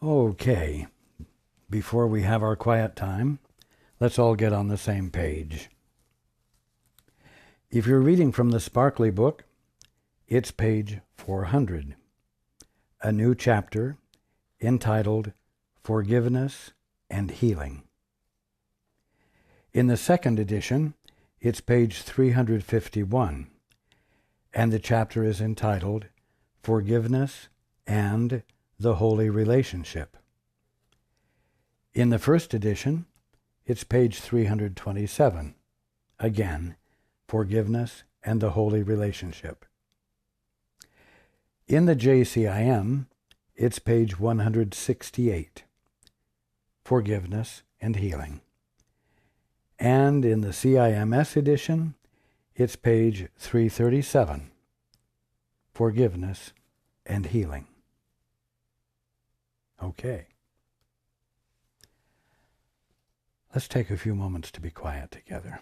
Okay, before we have our quiet time, let's all get on the same page. If you're reading from the Sparkly book, it's page 400, a new chapter entitled Forgiveness and Healing. In the second edition, it's page 351, and the chapter is entitled Forgiveness and the Holy Relationship. In the first edition, it's page 327, again, Forgiveness and the Holy Relationship. In the JCIM, it's page 168, Forgiveness and Healing. And in the CIMS edition, it's page 337, Forgiveness and Healing. Okay. Let's take a few moments to be quiet together.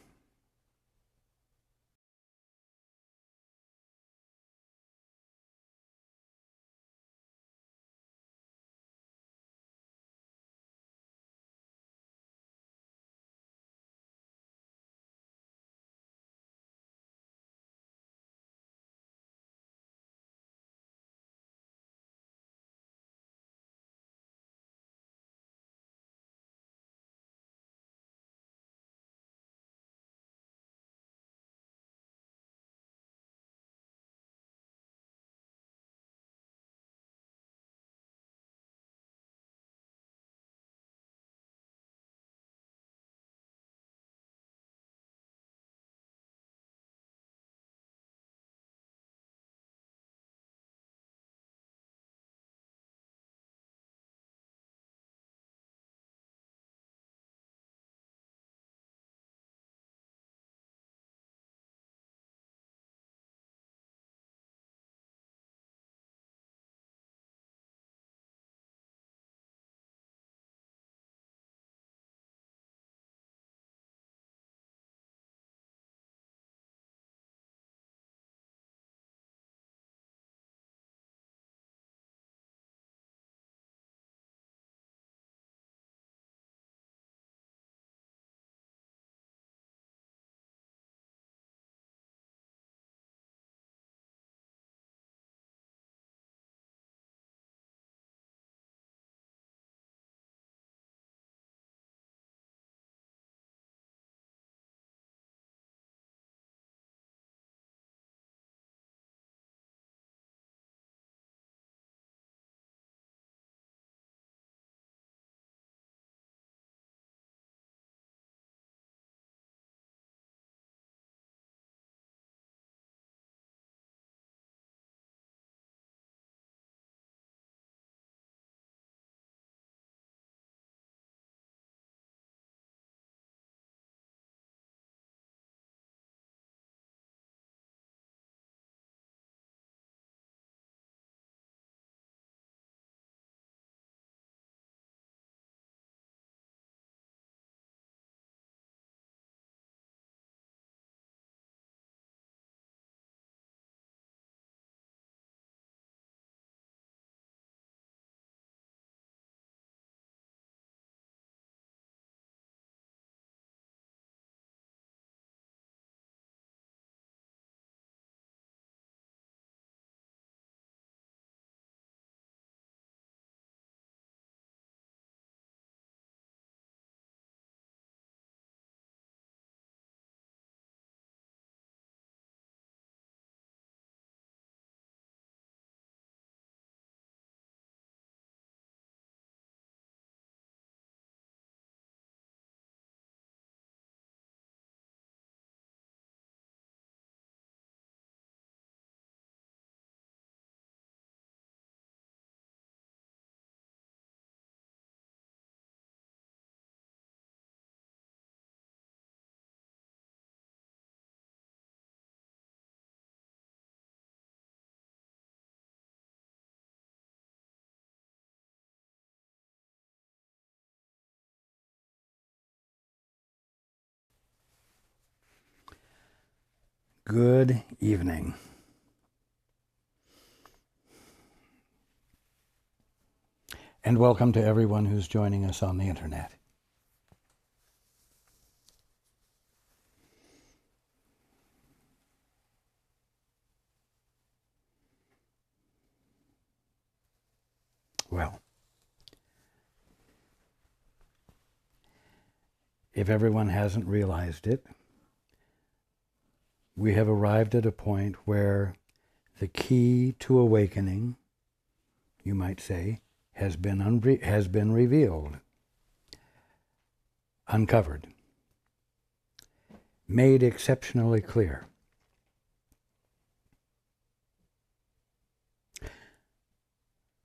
Good evening. and welcome to everyone who's joining us on the internet. Well, if everyone hasn't realized it, we have arrived at a point where the key to awakening, you might say, has been revealed, uncovered, made exceptionally clear.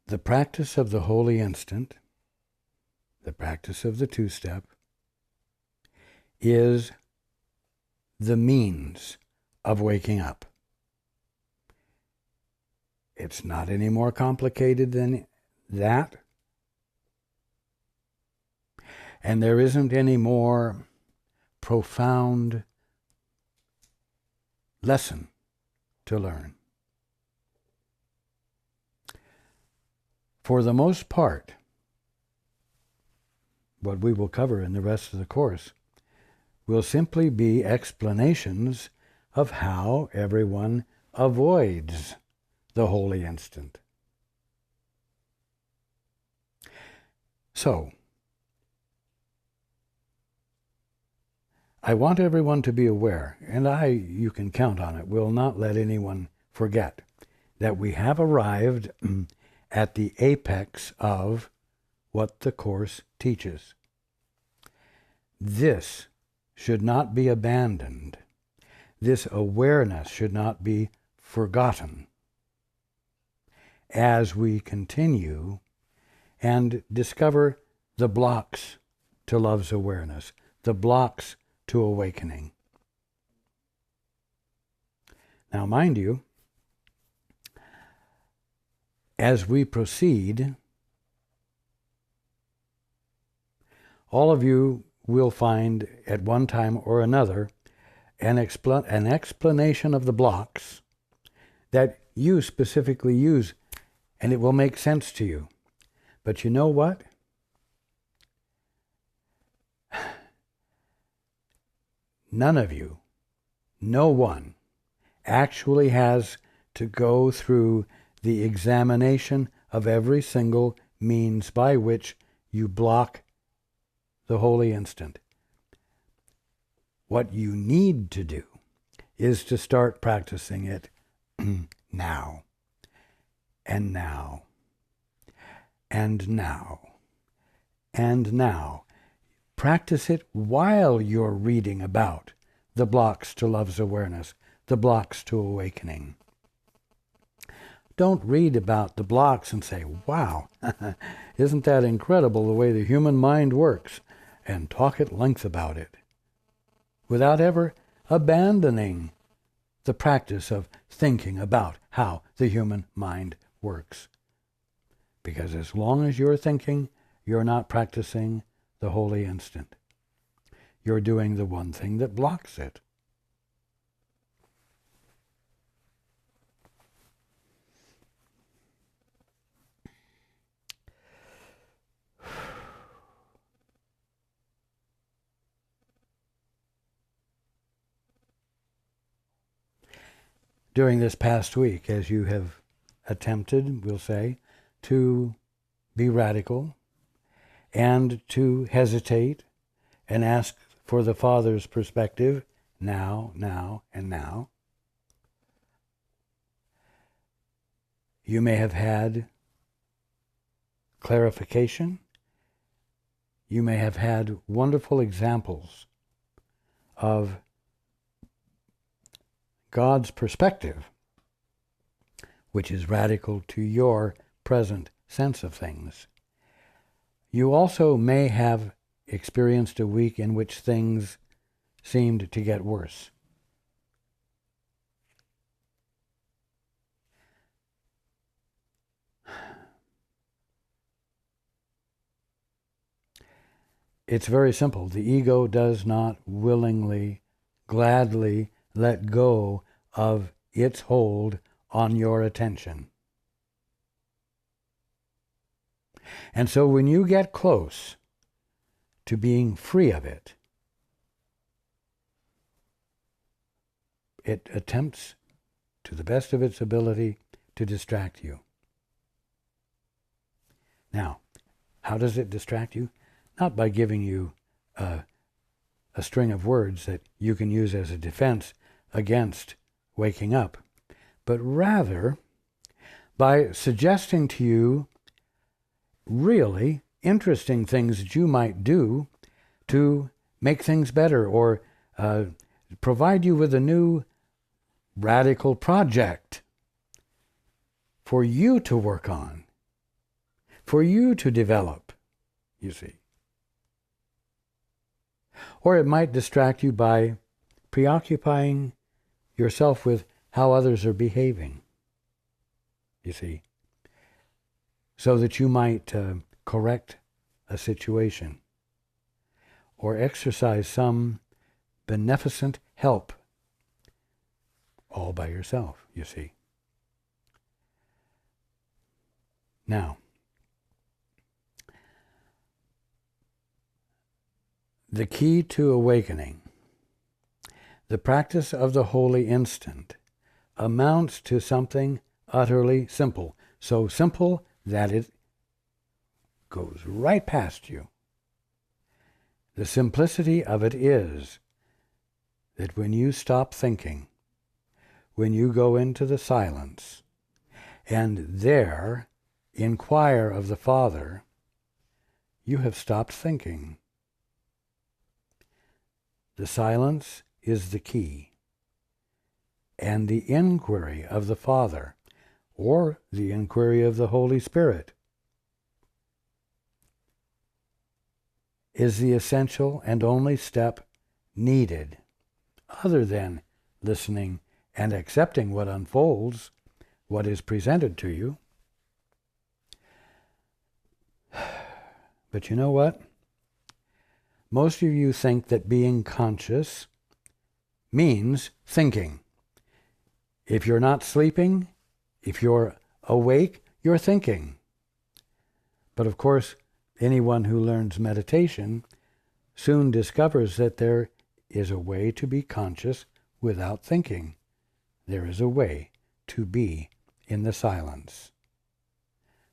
The practice of the holy instant, the practice of the two-step, is the means of waking up. It's not any more complicated than that. And there isn't any more profound lesson to learn. For the most part, what we will cover in the rest of the course will simply be explanations of how everyone avoids the holy instant. So, I want everyone to be aware, and you can count on it, will not let anyone forget that we have arrived at the apex of what the Course teaches. This should not be abandoned. This awareness should not be forgotten as we continue and discover the blocks to love's awareness, the blocks to awakening. Now, mind you, as we proceed, all of you will find at one time or another an explanation of the blocks that you specifically use, and it will make sense to you. But you know what? None of you, no one, actually has to go through the examination of every single means by which you block the holy instant. What you need to do is to start practicing it now, and now, and now, and now. Practice it while you're reading about the blocks to love's awareness, the blocks to awakening. Don't read about the blocks and say, wow, isn't that incredible the way the human mind works, and talk at length about it, without ever abandoning the practice of thinking about how the human mind works. Because as long as you're thinking, you're not practicing the holy instant. You're doing the one thing that blocks it. During this past week, as you have attempted, we'll say, to be radical and to hesitate and ask for the Father's perspective now, and now, you may have had clarification. You may have had wonderful examples of God's perspective, which is radical to your present sense of things. You also may have experienced a week in which things seemed to get worse. It's very simple. The ego does not willingly, gladly let go of its hold on your attention. And so when you get close to being free of it, it attempts to the best of its ability to distract you. Now, how does it distract you? Not by giving you a string of words that you can use as a defense against waking up, but rather by suggesting to you really interesting things that you might do to make things better, or provide you with a new radical project for you to work on, for you to develop, you see. Or it might distract you by preoccupying yourself with how others are behaving, you see, so that you might correct a situation or exercise some beneficent help all by yourself, you see. Now, the key to awakening, the practice of the holy instant, amounts to something utterly simple. So simple that it goes right past you. The simplicity of it is that when you stop thinking, when you go into the silence, and there inquire of the Father, you have stopped thinking. The silence is the key, and the inquiry of the Father, or the inquiry of the Holy Spirit, is the essential and only step needed, other than listening and accepting what unfolds, what is presented to you. But you know what? Most of you think that being conscious means thinking. If you're not sleeping, if you're awake, you're thinking. But of course, anyone who learns meditation soon discovers that there is a way to be conscious without thinking. There is a way to be in the silence.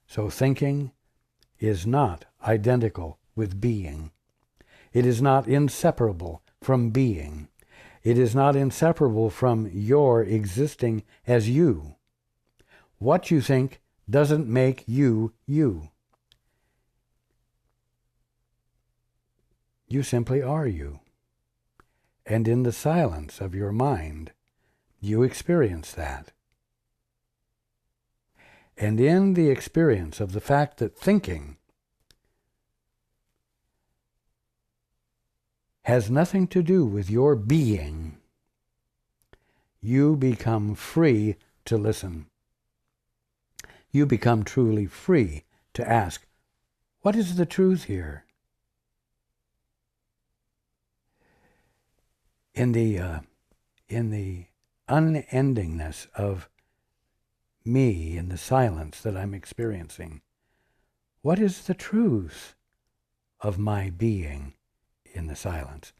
So thinking is not identical with being. It is not inseparable from being. It is not inseparable from your existing as you. What you think doesn't make you you. You simply are you. And in the silence of your mind, you experience that. And in the experience of the fact that thinking has nothing to do with your being, you become free to listen. You become truly free to ask, what is the truth here? In the unendingness of me, in the silence that I'm experiencing, what is the truth of my being in the silence?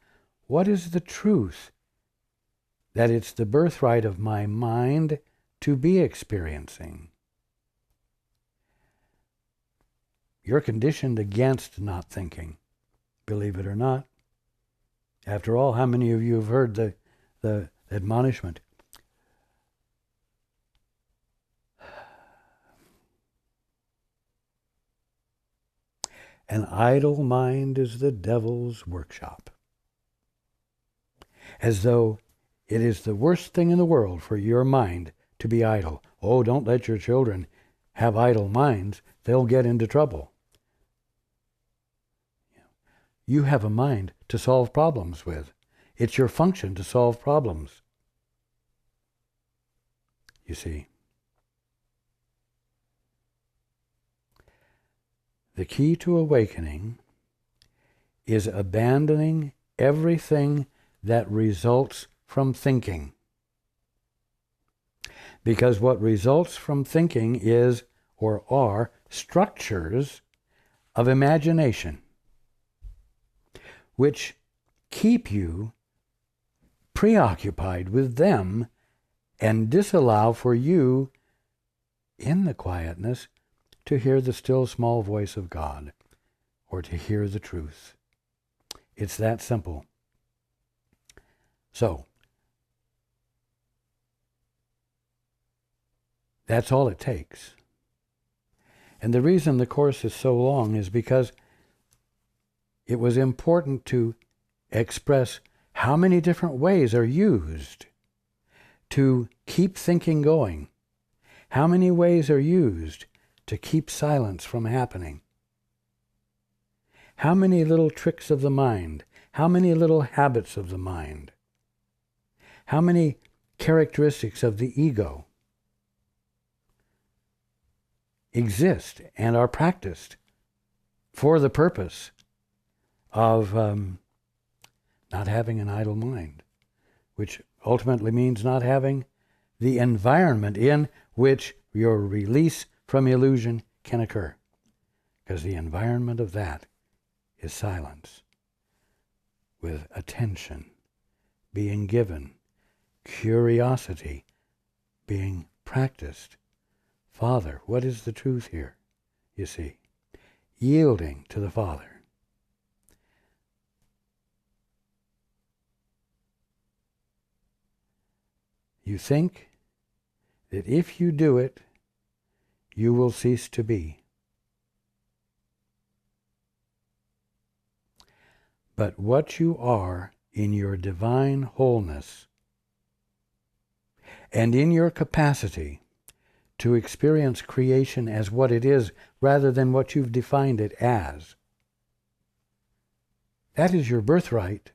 What is the truth that it's the birthright of my mind to be experiencing? You're conditioned against not thinking, believe it or not. After all, how many of you have heard the admonishment? An idle mind is the devil's workshop. As though it is the worst thing in the world for your mind to be idle. Oh, don't let your children have idle minds. They'll get into trouble. You have a mind to solve problems with. It's your function to solve problems. You see. The key to awakening is abandoning everything that results from thinking. Because what results from thinking is, or are, structures of imagination, which keep you preoccupied with them and disallow for you, in the quietness, to hear the still small voice of God, or to hear the truth. It's that simple. So, that's all it takes. And the reason the course is so long is because it was important to express how many different ways are used to keep thinking going. How many ways are used to keep silence from happening? How many little tricks of the mind? How many little habits of the mind? How many characteristics of the ego exist and are practiced for the purpose of not having an idle mind, which ultimately means not having the environment in which your release from illusion can occur. Because the environment of that is silence, with attention being given, curiosity being practiced. Father, what is the truth here? You see, yielding to the Father. You think that if you do it, you will cease to be. But what you are in your divine wholeness and in your capacity to experience creation as what it is rather than what you've defined it as, that is your birthright.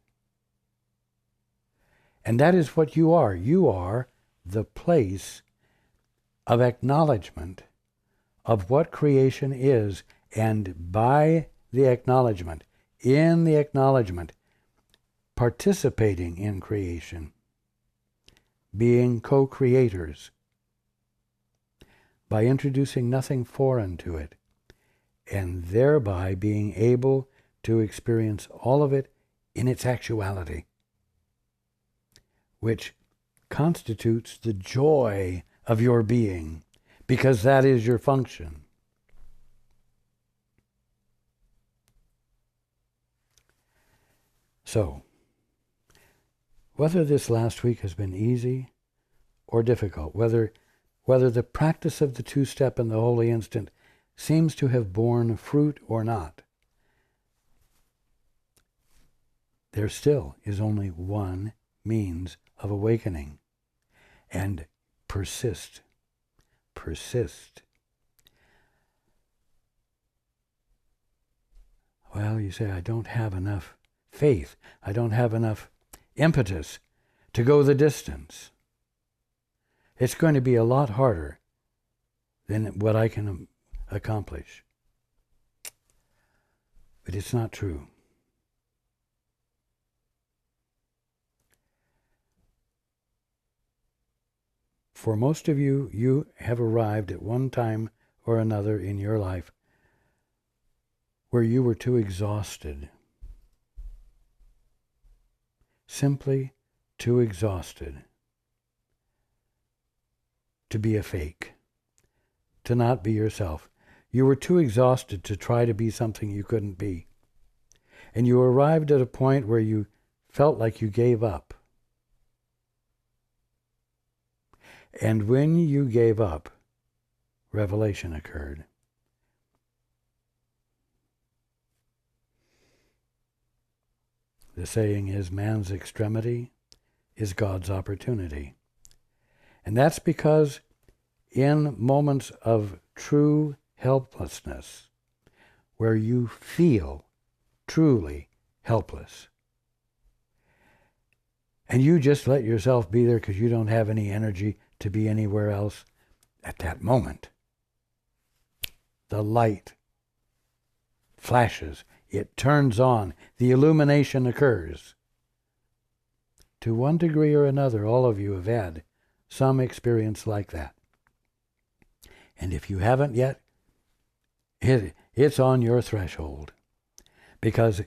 And that is what you are. You are the place of acknowledgement of what creation is, and by the acknowledgement, in the acknowledgement, participating in creation, being co-creators, by introducing nothing foreign to it, and thereby being able to experience all of it in its actuality, which constitutes the joy of your being, because that is your function. So, whether this last week has been easy or difficult, whether the practice of the two-step and the holy instant seems to have borne fruit or not, there still is only one means of awakening, and persist. Well, you say, I don't have enough faith, I don't have enough impetus to go the distance. It's going to be a lot harder than what I can accomplish. But it's not true. For most of you, you have arrived at one time or another in your life where you were too exhausted, simply too exhausted to be a fake, to not be yourself. You were too exhausted to try to be something you couldn't be. And you arrived at a point where you felt like you gave up. And when you gave up, revelation occurred. The saying is, man's extremity is God's opportunity. And that's because in moments of true helplessness, where you feel truly helpless, and you just let yourself be there because you don't have any energy to be anywhere else, at that moment, the light flashes, it turns on, the illumination occurs. To one degree or another, all of you have had some experience like that. And if you haven't yet, it It's on your threshold, because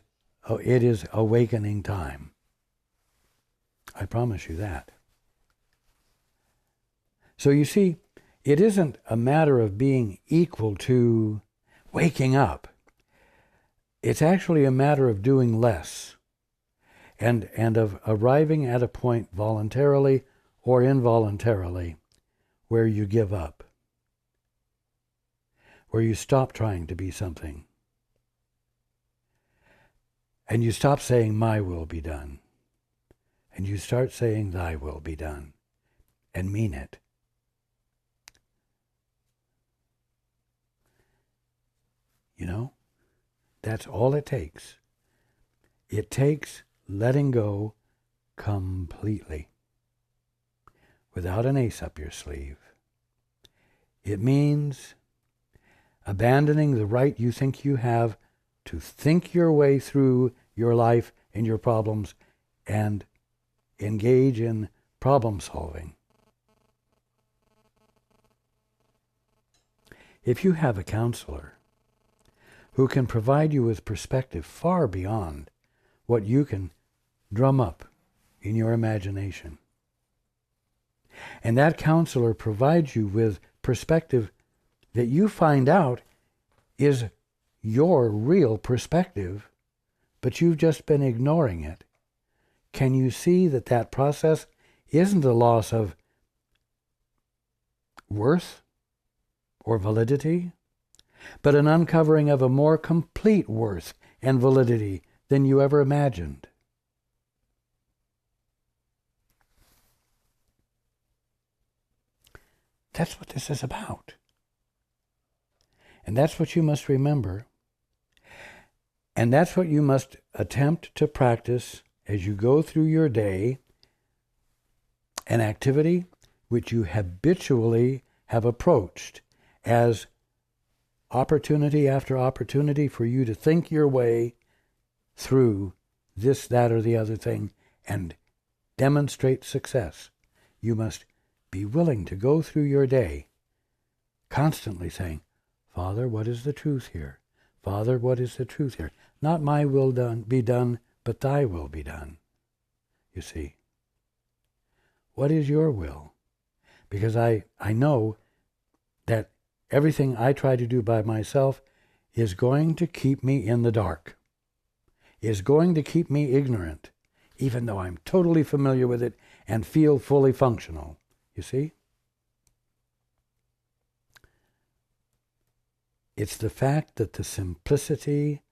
it is awakening time. I promise you that. So you see, it isn't a matter of being equal to waking up. It's actually a matter of doing less, and of arriving at a point voluntarily or involuntarily where you give up, where you stop trying to be something, and you stop saying, my will be done, and you start saying, thy will be done, and mean it. You know, that's all it takes. It takes letting go completely, without an ace up your sleeve. It means abandoning the right you think you have to think your way through your life and your problems and engage in problem solving. If you have a counselor who can provide you with perspective far beyond what you can drum up in your imagination, and that counselor provides you with perspective that you find out is your real perspective, but you've just been ignoring it, can you see that that process isn't a loss of worth or validity, but an uncovering of a more complete worth and validity than you ever imagined? That's what this is about. And that's what you must remember. And that's what you must attempt to practice as you go through your day, an activity which you habitually have approached as opportunity after opportunity for you to think your way through this, that, or the other thing and demonstrate success. You must be willing to go through your day constantly saying, Father, what is the truth here? Father, what is the truth here? Not my will be done, but thy will be done. You see, what is your will? Because I know that everything I try to do by myself is going to keep me in the dark, is going to keep me ignorant, even though I'm totally familiar with it and feel fully functional. You see? It's the fact that the simplicity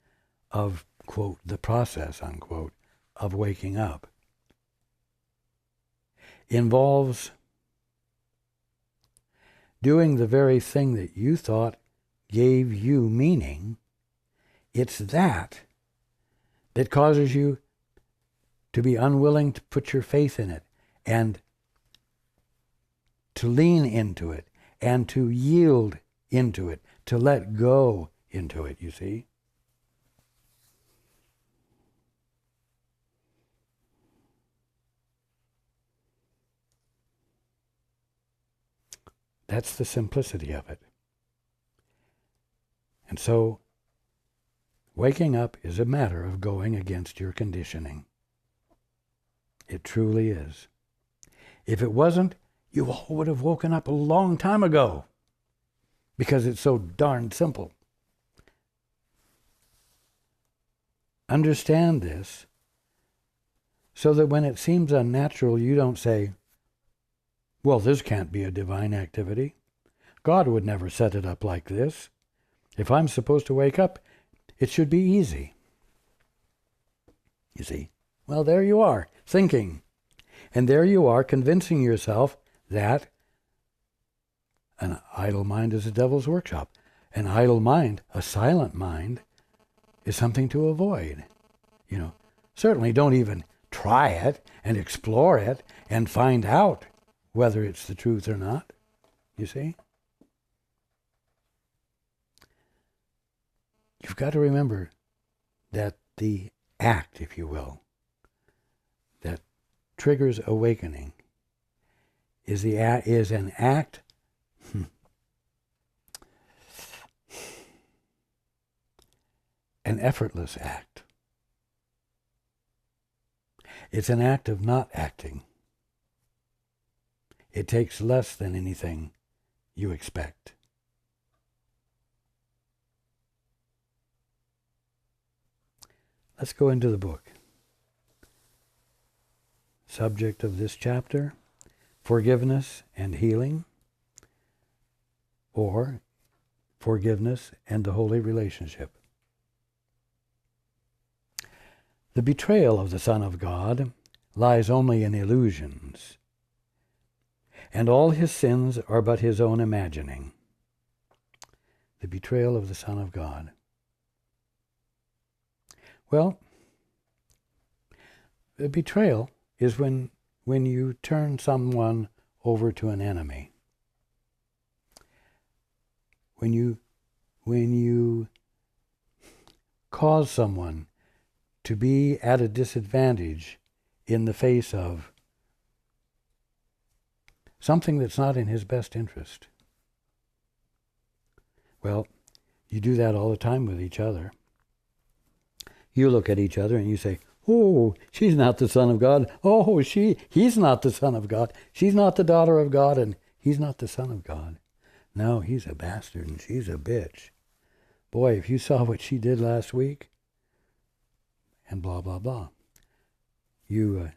of, quote, the process, unquote, of waking up involves doing the very thing that you thought gave you meaning. It's that causes you to be unwilling to put your faith in it and to lean into it and to yield into it, to let go into it, you see? That's the simplicity of it. And so, waking up is a matter of going against your conditioning. It truly is. If it wasn't, you all would have woken up a long time ago, because it's so darn simple. Understand this so that when it seems unnatural, you don't say, well, this can't be a divine activity. God would never set it up like this. If I'm supposed to wake up, it should be easy. You see? Well, there you are, thinking. And there you are, convincing yourself that an idle mind is a devil's workshop. An idle mind, a silent mind, is something to avoid. You know, certainly don't even try it and explore it and find out whether it's the truth or not. You see? You've got to remember that the act, if you will, that triggers awakening is an act an effortless act. It's an act of not acting. It takes less than anything you expect. Let's go into the book. Subject of this chapter, forgiveness and healing, or forgiveness and the holy relationship. The betrayal of the Son of God lies only in illusions, and all his sins are but his own imagining. The betrayal of the Son of God. Well, the betrayal is when you turn someone over to an enemy. When you cause someone to be at a disadvantage in the face of something that's not in his best interest. Well, you do that all the time with each other. You look at each other and you say, oh, she's not the Son of God. Oh, he's not the Son of God. She's not the daughter of God, and he's not the Son of God. No, he's a bastard and she's a bitch. Boy, if you saw what she did last week, and blah, blah, blah. You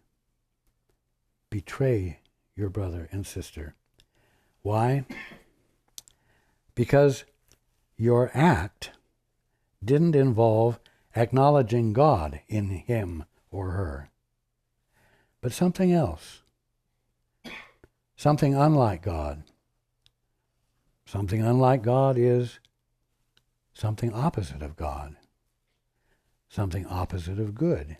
betray your brother and sister. Why? Because your act didn't involve acknowledging God in him or her, but something else, something unlike God. Something unlike God is something opposite of God, something opposite of good.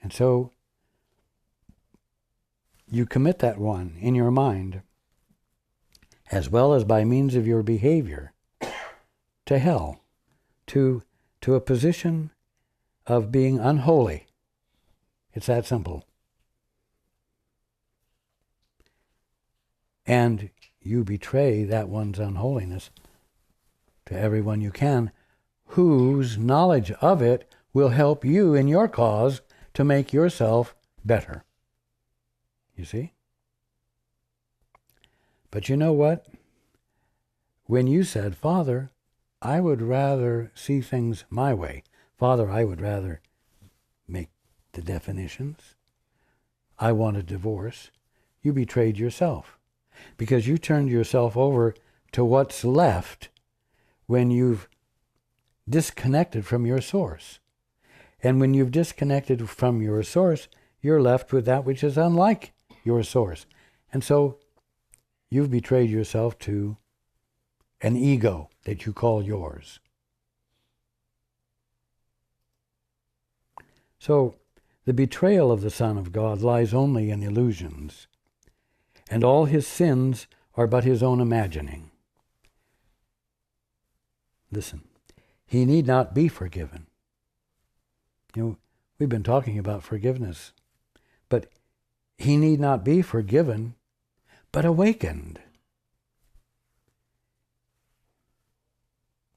And so you commit that one in your mind, as well as by means of your behavior, to hell, to a position of being unholy. It's that simple. And you betray that one's unholiness to everyone you can, whose knowledge of it will help you in your cause to make yourself better. You see? But you know what? When you said, Father, I would rather see things my way. Father, I would rather make the definitions. I want a divorce. You betrayed yourself, because you turned yourself over to what's left when you've disconnected from your source. And when you've disconnected from your source, you're left with that which is unlike your source. And so you've betrayed yourself to an ego that you call yours. So the betrayal of the Son of God lies only in illusions, and all his sins are but his own imagining. Listen, he need not be forgiven. You know, we've been talking about forgiveness, but he need not be forgiven, but awakened.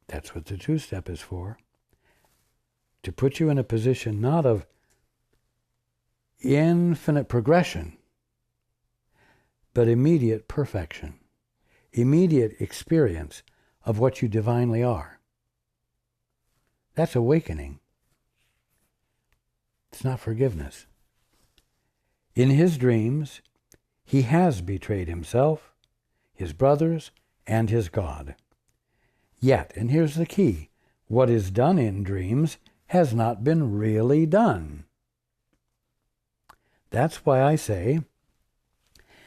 That's what the two-step is for. To put you in a position not of infinite progression, but immediate perfection, immediate experience of what you divinely are. That's awakening. It's not forgiveness. In his dreams, he has betrayed himself, his brothers, and his God. Yet, and here's the key, what is done in dreams has not been really done. That's why I say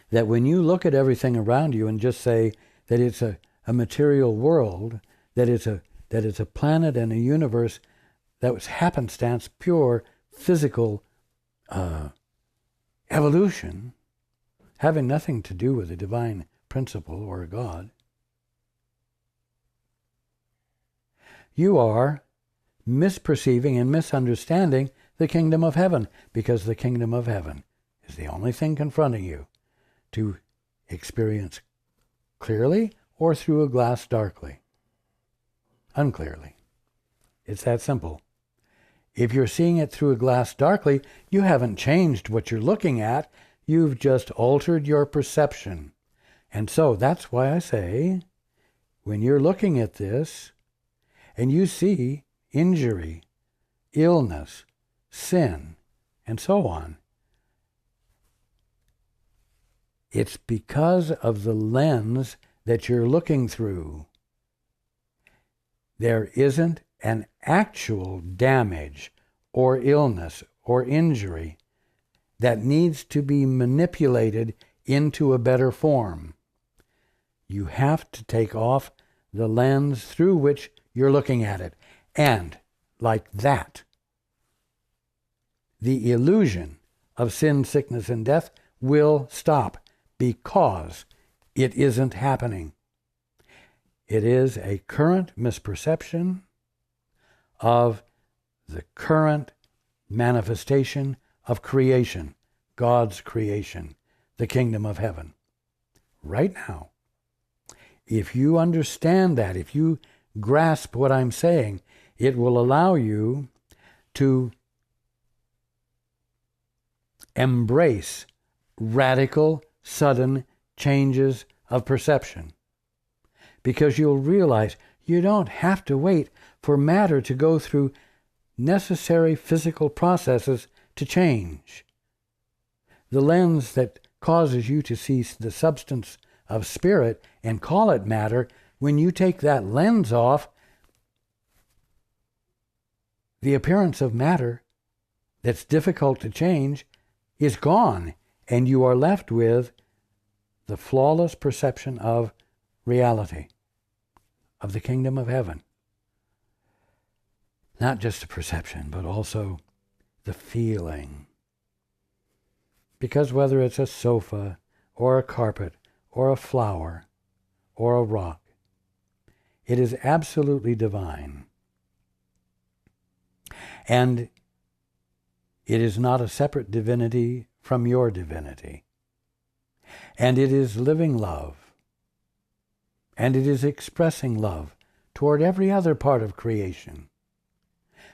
that when you look at everything around you and just say that it's a material world, that it's a planet and a universe that was happenstance, pure physical evolution, having nothing to do with a divine principle or a God, you are misperceiving and misunderstanding the kingdom of heaven, because the kingdom of heaven is the only thing confronting you to experience clearly or through a glass darkly. unclearly. It's that simple. If you're seeing it through a glass darkly, you haven't changed what you're looking at. You've just altered your perception. And so that's why I say, when you're looking at this and you see injury, illness, sin, and so on, it's because of the lens that you're looking through. There isn't an actual damage or illness or injury that needs to be manipulated into a better form. You have to take off the lens through which you're looking at it. And like that, the illusion of sin, sickness, and death will stop, because it isn't happening. It is a current misperception of the current manifestation of creation, God's creation, the kingdom of heaven. Right now, if you understand that, if you grasp what I'm saying, it will allow you to embrace radical, sudden changes of perception. Because you'll realize you don't have to wait for matter to go through necessary physical processes to change. The lens that causes you to see the substance of spirit and call it matter, when you take that lens off, the appearance of matter that's difficult to change is gone, and you are left with the flawless perception of reality, of the kingdom of heaven. Not just a perception, but also the feeling. Because whether it's a sofa, or a carpet, or a flower, or a rock, it is absolutely divine. And it is not a separate divinity from your divinity. And it is living love. And it is expressing love toward every other part of creation.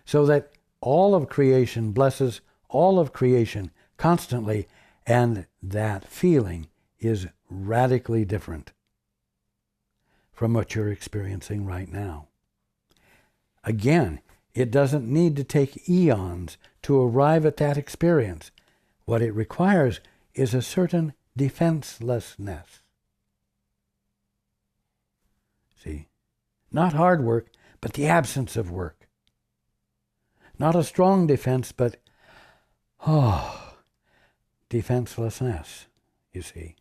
So that all of creation blesses all of creation constantly, and that feeling is radically different from what you're experiencing right now. Again, it doesn't need to take eons to arrive at that experience. What it requires is a certain defenselessness. See, not hard work, but the absence of work. Not a strong defense, but, defenselessness, you see.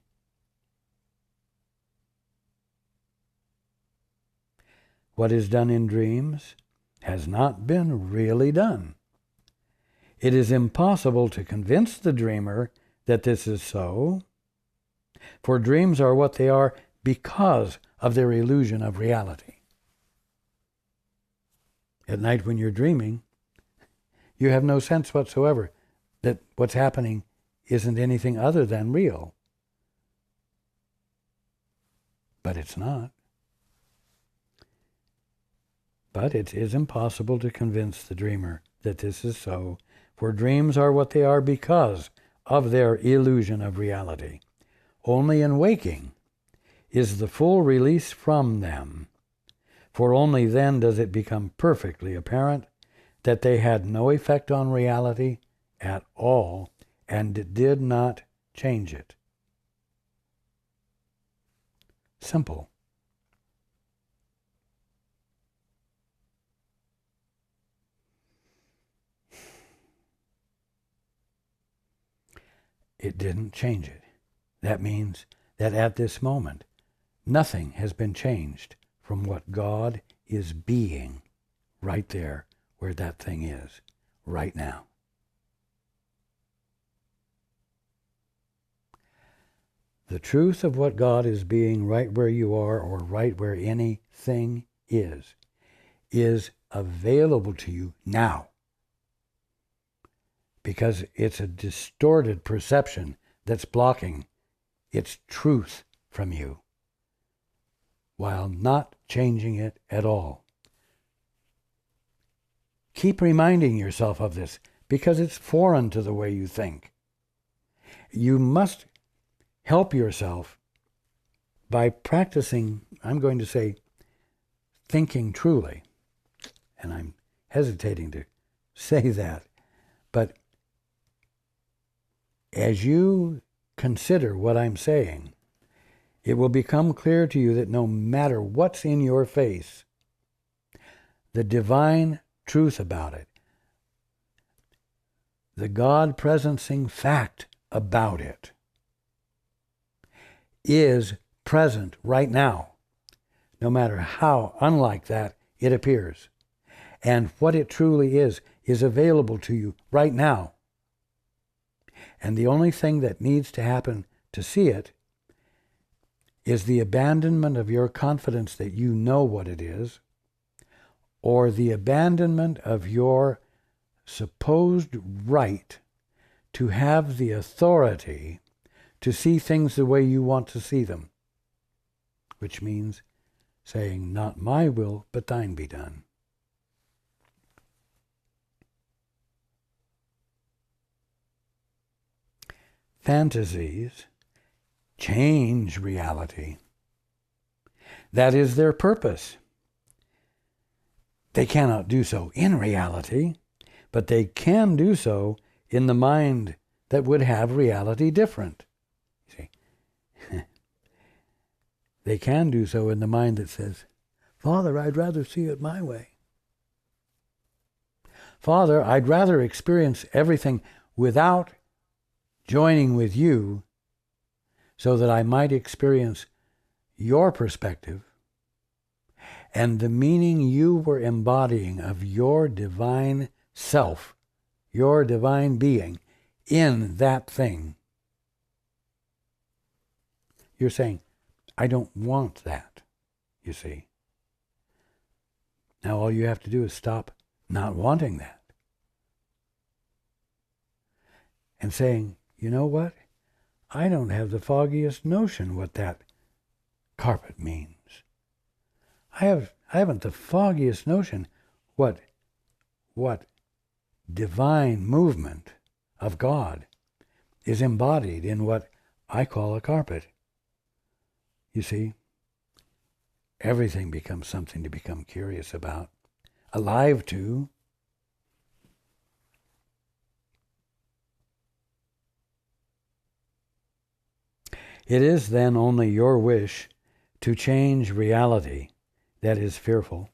What is done in dreams has not been really done. It is impossible to convince the dreamer that this is so, for dreams are what they are because of their illusion of reality. At night when you're dreaming, you have no sense whatsoever that what's happening isn't anything other than real. But it's not. But it is impossible to convince the dreamer that this is so, for dreams are what they are because of their illusion of reality. Only in waking is the full release from them, for only then does it become perfectly apparent that they had no effect on reality at all and did not change it. Simple. It didn't change it. That means that at this moment, nothing has been changed from what God is being right there where that thing is, right now. The truth of what God is being right where you are, or right where anything is available to you now. Because it's a distorted perception that's blocking its truth from you, while not changing it at all. keep reminding yourself of this because it's foreign to the way you think. You must help yourself by practicing, I'm going to say, thinking truly. And I'm hesitating to say that. But as you consider what I'm saying, it will become clear to you that no matter what's in your face, the divine truth about it, the God-presencing fact about it, is present right now, no matter how unlike that it appears. And what it truly is available to you right now. And the only thing that needs to happen to see it is the abandonment of your confidence that you know what it is, or the abandonment of your supposed right to have the authority to see things the way you want to see them, which means saying, not my will, but thine be done. Fantasies change reality. That is their purpose. They cannot do so in reality, but they can do so in the mind that would have reality different. See, they can do so in the mind that says, Father, I'd rather see it my way. Father, I'd rather experience everything without joining with you so that I might experience your perspective and the meaning you were embodying of your divine self, your divine being in that thing. You're saying, I don't want that, you see. Now all you have to do is stop not wanting that and saying, you know what? I don't have the foggiest notion what that carpet means. I haven't the foggiest notion what divine movement of God is embodied in what I call a carpet. You see, everything becomes something to become curious about, alive to. It is then only your wish to change reality that is fearful.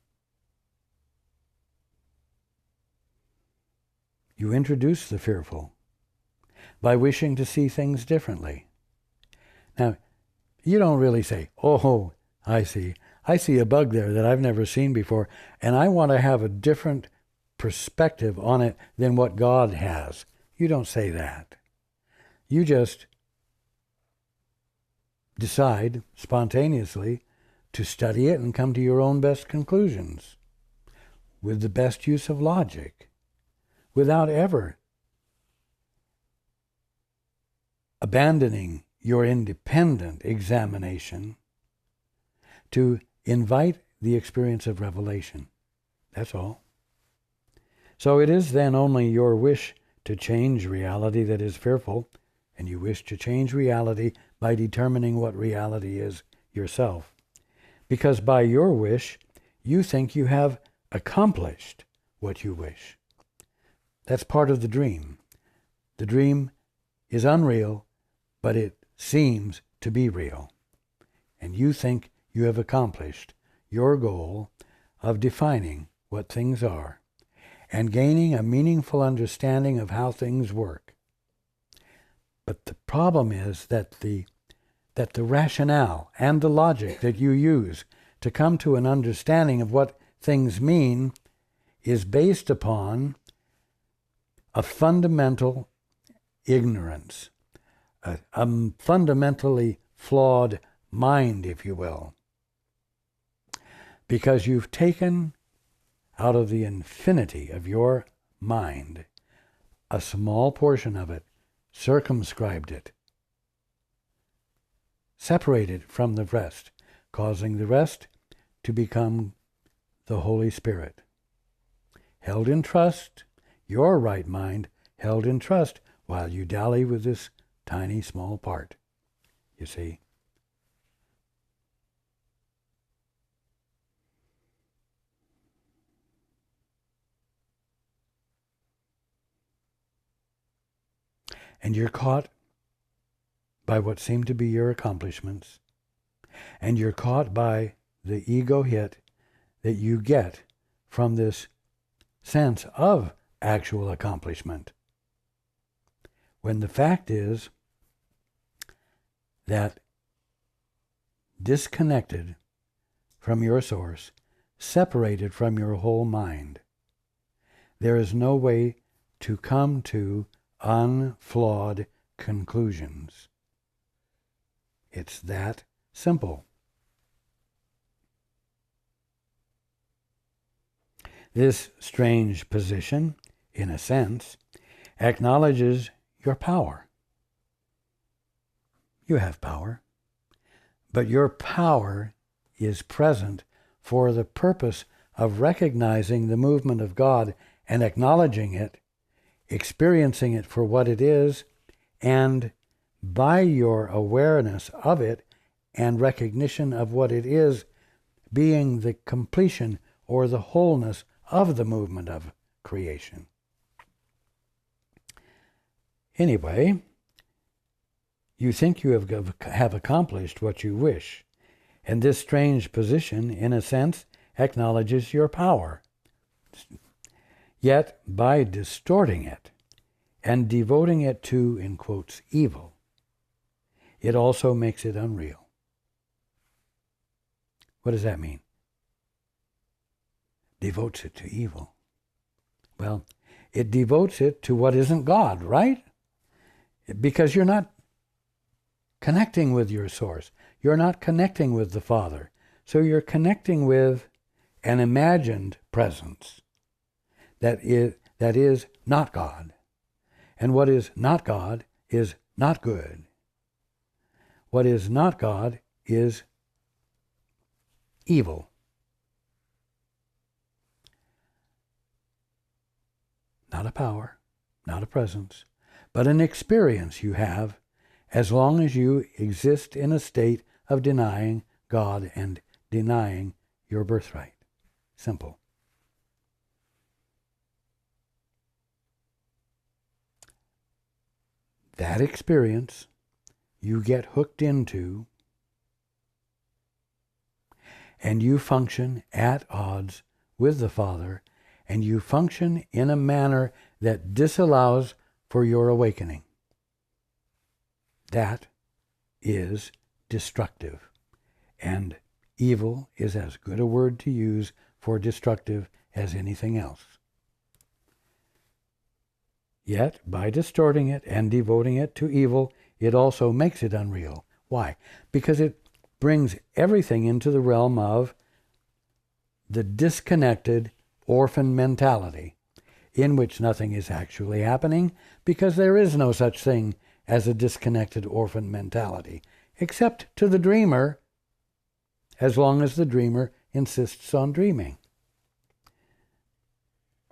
You introduce the fearful by wishing to see things differently. Now, you don't really say, oh, I see a bug there that I've never seen before, and I want to have a different perspective on it than what God has. You don't say that. You just decide spontaneously to study it and come to your own best conclusions with the best use of logic, without ever abandoning your independent examination to invite the experience of revelation. That's all. So it is then only your wish to change reality that is fearful, and you wish to change reality by determining what reality is yourself. Because by your wish, you think you have accomplished what you wish. That's part of the dream. The dream is unreal, but it seems to be real. And you think you have accomplished your goal of defining what things are and gaining a meaningful understanding of how things work. But the problem is that the rationale and the logic that you use to come to an understanding of what things mean is based upon a fundamental ignorance, a fundamentally flawed mind, if you will. Because you've taken out of the infinity of your mind a small portion of it, circumscribed it, separated from the rest, causing the rest to become the Holy Spirit. held in trust, your right mind held in trust while you dally with this tiny small part, you see. And you're caught by what seem to be your accomplishments, and you're caught by the ego hit that you get from this sense of actual accomplishment. When the fact is that disconnected from your source, separated from your whole mind, there is no way to come to unflawed conclusions. It's that simple. This strange position, in a sense, acknowledges your power. You have power, but your power is present for the purpose of recognizing the movement of God and acknowledging it, experiencing it for what it is, and by your awareness of it and recognition of what it is, being the completion or the wholeness of the movement of creation. Anyway, you think you have accomplished what you wish, and this strange position, in a sense, acknowledges your power. Yet, by distorting it and devoting it to, in quotes, evil, it also makes it unreal. What does that mean? Devotes it to evil. Well, it devotes it to what isn't God, right? Because you're not connecting with your source. You're not connecting with the Father. So you're connecting with an imagined presence that is not God. And what is not God is not good. What is not God is evil. Not a power, not a presence, but an experience you have as long as you exist in a state of denying God and denying your birthright. Simple. That experience you get hooked into, and you function at odds with the Father, and you function in a manner that disallows for your awakening. That is destructive. And evil is as good a word to use for destructive as anything else. Yet, by distorting it and devoting it to evil, it also makes it unreal. Why? Because it brings everything into the realm of the disconnected orphan mentality, in which nothing is actually happening, because there is no such thing as a disconnected orphan mentality, except to the dreamer, as long as the dreamer insists on dreaming.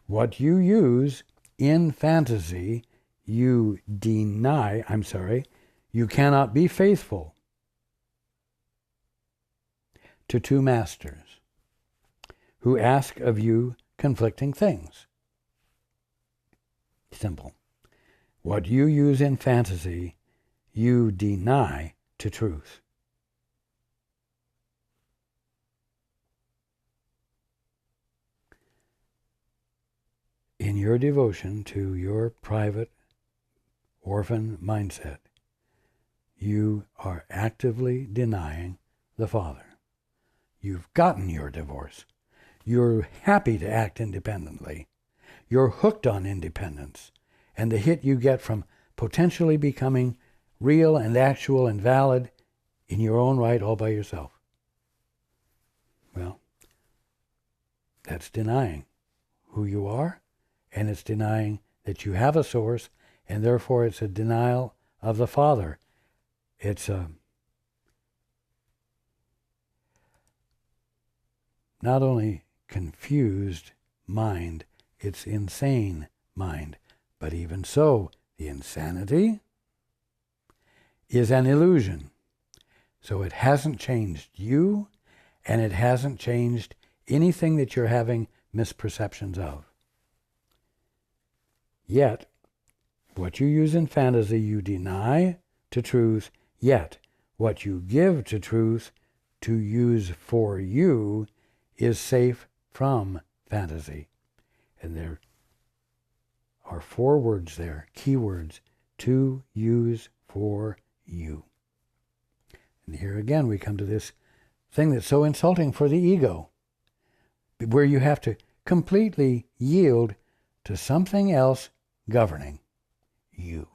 What you use in fantasy, you cannot be faithful to two masters who ask of you conflicting things. Simple. What you use in fantasy, you deny to truth. In your devotion to your private orphan mindset, you are actively denying the Father. You've gotten your divorce. You're happy to act independently. You're hooked on independence and the hit you get from potentially becoming real and actual and valid in your own right all by yourself. Well, that's denying who you are, and it's denying that you have a source, and therefore it's a denial of the Father. It's a not only confused mind, its insane mind. But even so, the insanity is an illusion. So it hasn't changed you, and it hasn't changed anything that you're having misperceptions of. Yet, what you use in fantasy you deny to truth, yet what you give to truth to use for you is safe from fantasy. And there are 4 words there, keywords, to use for you. And here again we come to this thing that's so insulting for the ego, where you have to completely yield to something else governing you.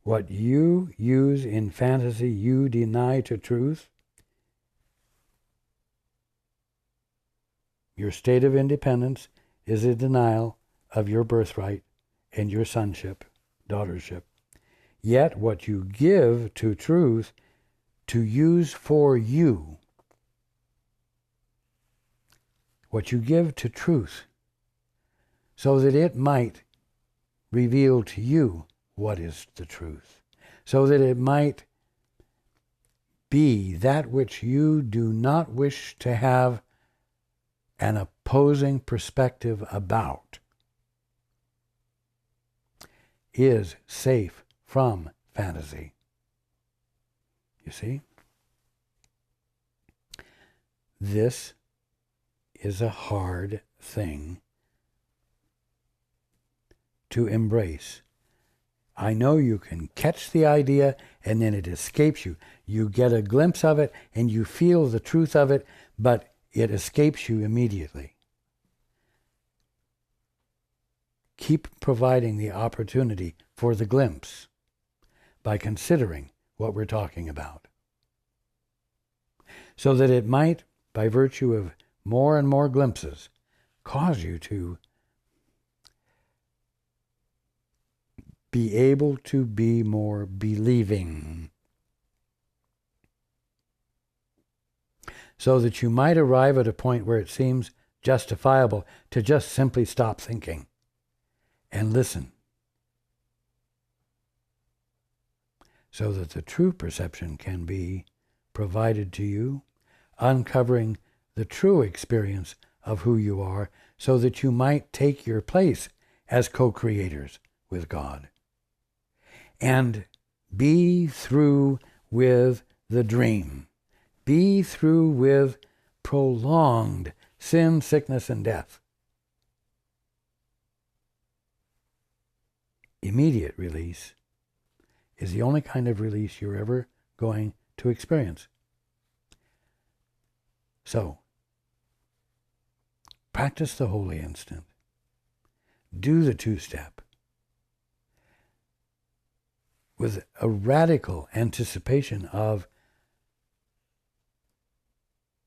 What you use in fantasy, you deny to truth. Your state of independence is a denial of your birthright and your sonship, daughtership. Yet what you give to truth to use for you, what you give to truth so that it might reveal to you what is the truth, so that it might be that which you do not wish to have an opposing perspective about, is safe from fantasy. You see? This is a hard thing to embrace. I know you can catch the idea and then it escapes you. You get a glimpse of it and you feel the truth of it, but it escapes you immediately. Keep providing the opportunity for the glimpse by considering what we're talking about, so that it might, by virtue of more and more glimpses, cause you to be able to be more believing, so that you might arrive at a point where it seems justifiable to just simply stop thinking and listen, so that the true perception can be provided to you, uncovering the true experience of who you are, so that you might take your place as co-creators with God and be through with the dream, be through with prolonged sin, sickness, and death. Immediate release is the only kind of release you're ever going to experience. So, practice the holy instant. Do the 2-step with a radical anticipation of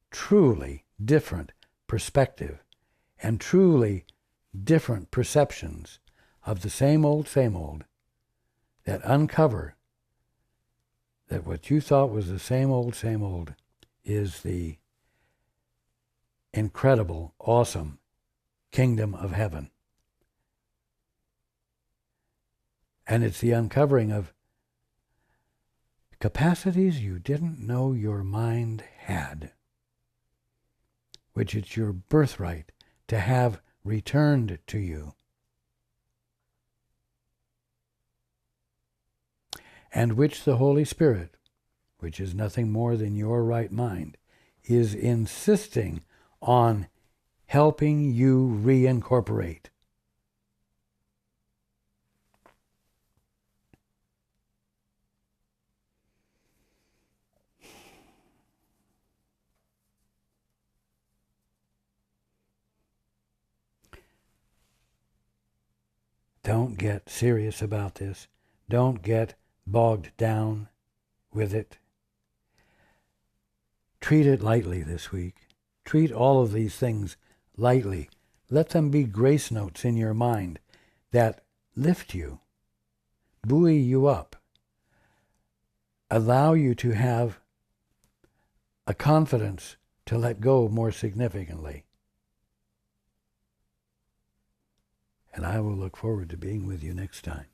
truly different perspective and truly different perceptions of the same old, that uncover that what you thought was the same old is the incredible, awesome kingdom of heaven. And it's the uncovering of capacities you didn't know your mind had, which it's your birthright to have returned to you, and which the Holy Spirit, which is nothing more than your right mind, is insisting on helping you reincorporate. Don't get serious about this. Don't get bogged down with it. Treat it lightly this week. Treat all of these things lightly. Let them be grace notes in your mind that lift you, buoy you up, allow you to have a confidence to let go more significantly. and I will look forward to being with you next time.